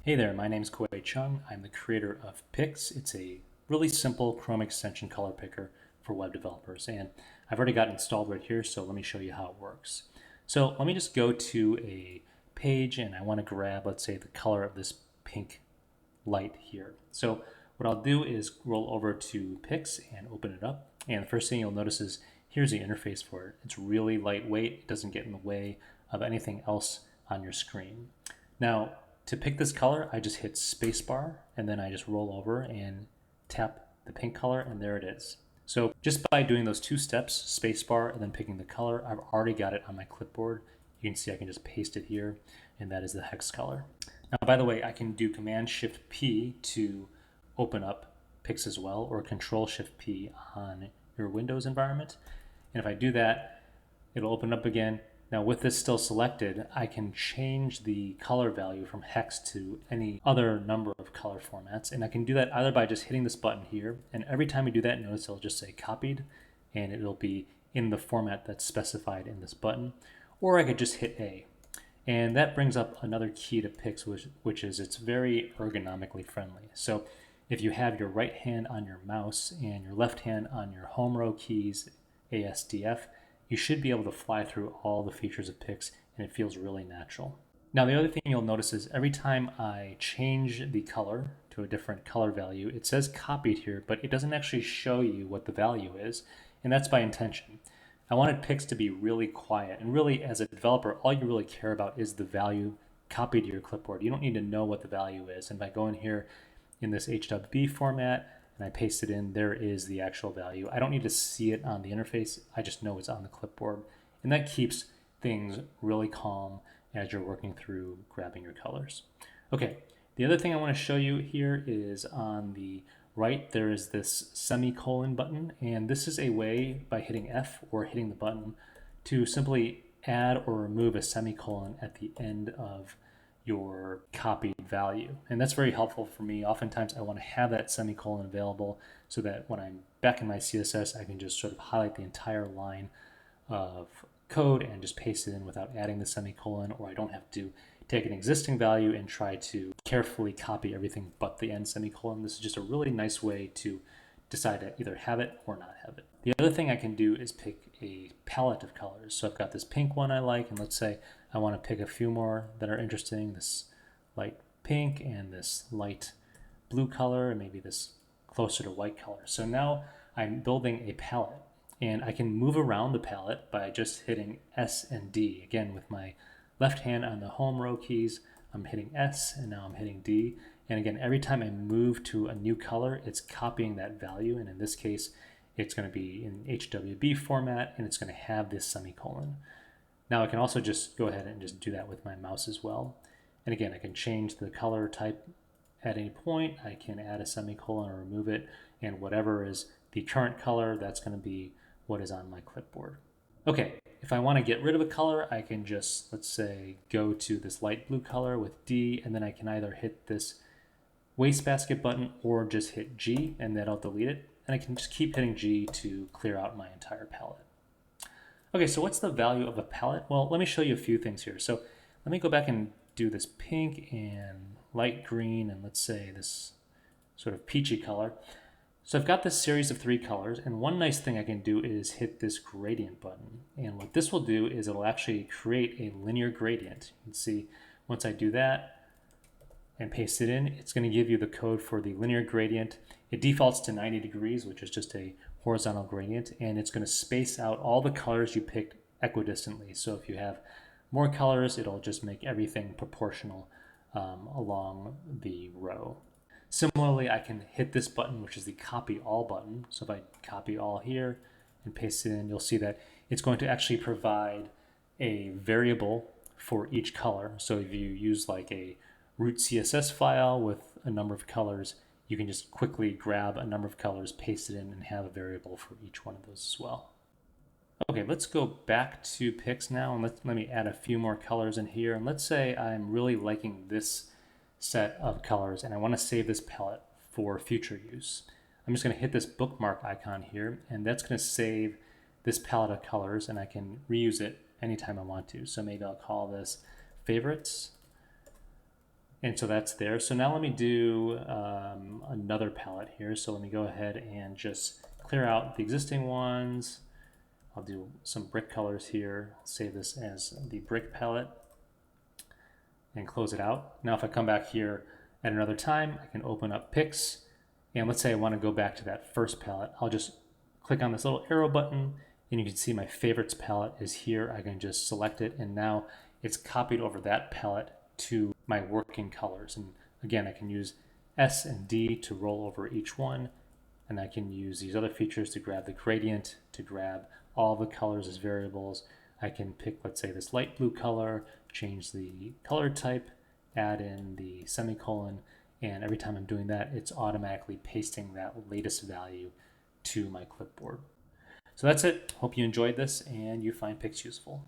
Hey there, my name is Kuei Chung. I'm the creator of Pix. It's a really simple Chrome extension color picker for web developers. And I've already got it installed right here, so let me show you how it works. So let me just go to a page and I want to grab, let's say, the color of this pink light here. So what I'll do is roll over to Pix and open it up. And the first thing you'll notice is here's the interface for it. It's really lightweight. It doesn't get in the way of anything else on your screen. Now, to pick this color, I just hit spacebar and then I just roll over and tap the pink color, and there it is. So just by doing those two steps, spacebar and then picking the color, I've already got it on my clipboard. You can see I can just paste it here, and that is the hex color. Now, by the way, I can do Command-Shift-P to open up Pix as well, or Control-Shift-P on your Windows environment. And if I do that, it'll open up again. Now with this still selected, I can change the color value from hex to any other number of color formats. And I can do that either by just hitting this button here. And every time you do that, notice it'll just say copied, and it'll be in the format that's specified in this button. Or I could just hit A. And that brings up another key to Pix, which is it's very ergonomically friendly. So if you have your right hand on your mouse and your left hand on your home row keys, ASDF, you should be able to fly through all the features of Pix, and it feels really natural. Now, the other thing you'll notice is every time I change the color to a different color value, it says copied here, but it doesn't actually show you what the value is, and that's by intention. I wanted Pix to be really quiet, and really, as a developer, all you really care about is the value copied to your clipboard. You don't need to know what the value is, and by going here in this HWB format, and I paste it in, there is the actual value. I don't need to see it on the interface. I just know it's on the clipboard. And that keeps things really calm as you're working through grabbing your colors. Okay, the other thing I want to show you here is on the right, there is this semicolon button. And this is a way, by hitting F or hitting the button, to simply add or remove a semicolon at the end of your copied value. And that's very helpful for me. Oftentimes I want to have that semicolon available so that when I'm back in my CSS, I can just sort of highlight the entire line of code and just paste it in without adding the semicolon, or I don't have to take an existing value and try to carefully copy everything but the end semicolon. This is just a really nice way to decide to either have it or not have it. The other thing I can do is pick a palette of colors. So I've got this pink one I like, and let's say I want to pick a few more that are interesting, this light pink and this light blue color, and maybe this closer to white color. So now I'm building a palette, and I can move around the palette by just hitting S and D. Again, with my left hand on the home row keys, I'm hitting S, and now I'm hitting D. And again, every time I move to a new color, it's copying that value. And in this case, it's going to be in HWB format, and it's going to have this semicolon. Now I can also just go ahead and just do that with my mouse as well. And again, I can change the color type at any point. I can add a semicolon or remove it. And whatever is the current color, that's going to be what is on my clipboard. Okay, if I want to get rid of a color, I can just, let's say, go to this light blue color with D, and then I can either hit this wastebasket button or just hit G, and that'll delete it. And I can just keep hitting G to clear out my entire palette. Okay, so what's the value of a palette? Well, let me show you a few things here. So let me go back and do this pink and light green, and let's say this sort of peachy color. So I've got this series of 3 colors, and one nice thing I can do is hit this gradient button. And what this will do is it'll actually create a linear gradient. You can see once I do that and paste it in, it's going to give you the code for the linear gradient. It defaults to 90 degrees, which is just a horizontal gradient, and it's going to space out all the colors you picked equidistantly. So if you have more colors, it'll just make everything proportional along the row. Similarly, I can hit this button, which is the copy all button. So if I copy all here and paste it in, you'll see that it's going to actually provide a variable for each color. So if you use like a root CSS file with a number of colors, you can just quickly grab a number of colors, paste it in, and have a variable for each one of those as well. Okay, let's go back to Pix now, and let me add a few more colors in here. And let's say I'm really liking this set of colors, and I want to save this palette for future use. I'm just going to hit this bookmark icon here, and that's going to save this palette of colors, and I can reuse it anytime I want to. So maybe I'll call this favorites. And so that's there. So now let me do another palette here. So let me go ahead and just clear out the existing ones. I'll do some brick colors here. I'll save this as the brick palette and close it out. Now if I come back here at another time, I can open up Pix. And let's say I want to go back to that first palette. I'll just click on this little arrow button and you can see my favorites palette is here. I can just select it and now it's copied over that palette to my working colors. And again, I can use S and D to roll over each one. And I can use these other features to grab the gradient, to grab all the colors as variables. I can pick, let's say, this light blue color, change the color type, add in the semicolon, and every time I'm doing that, it's automatically pasting that latest value to my clipboard. So that's it. Hope you enjoyed this and you find Pix useful.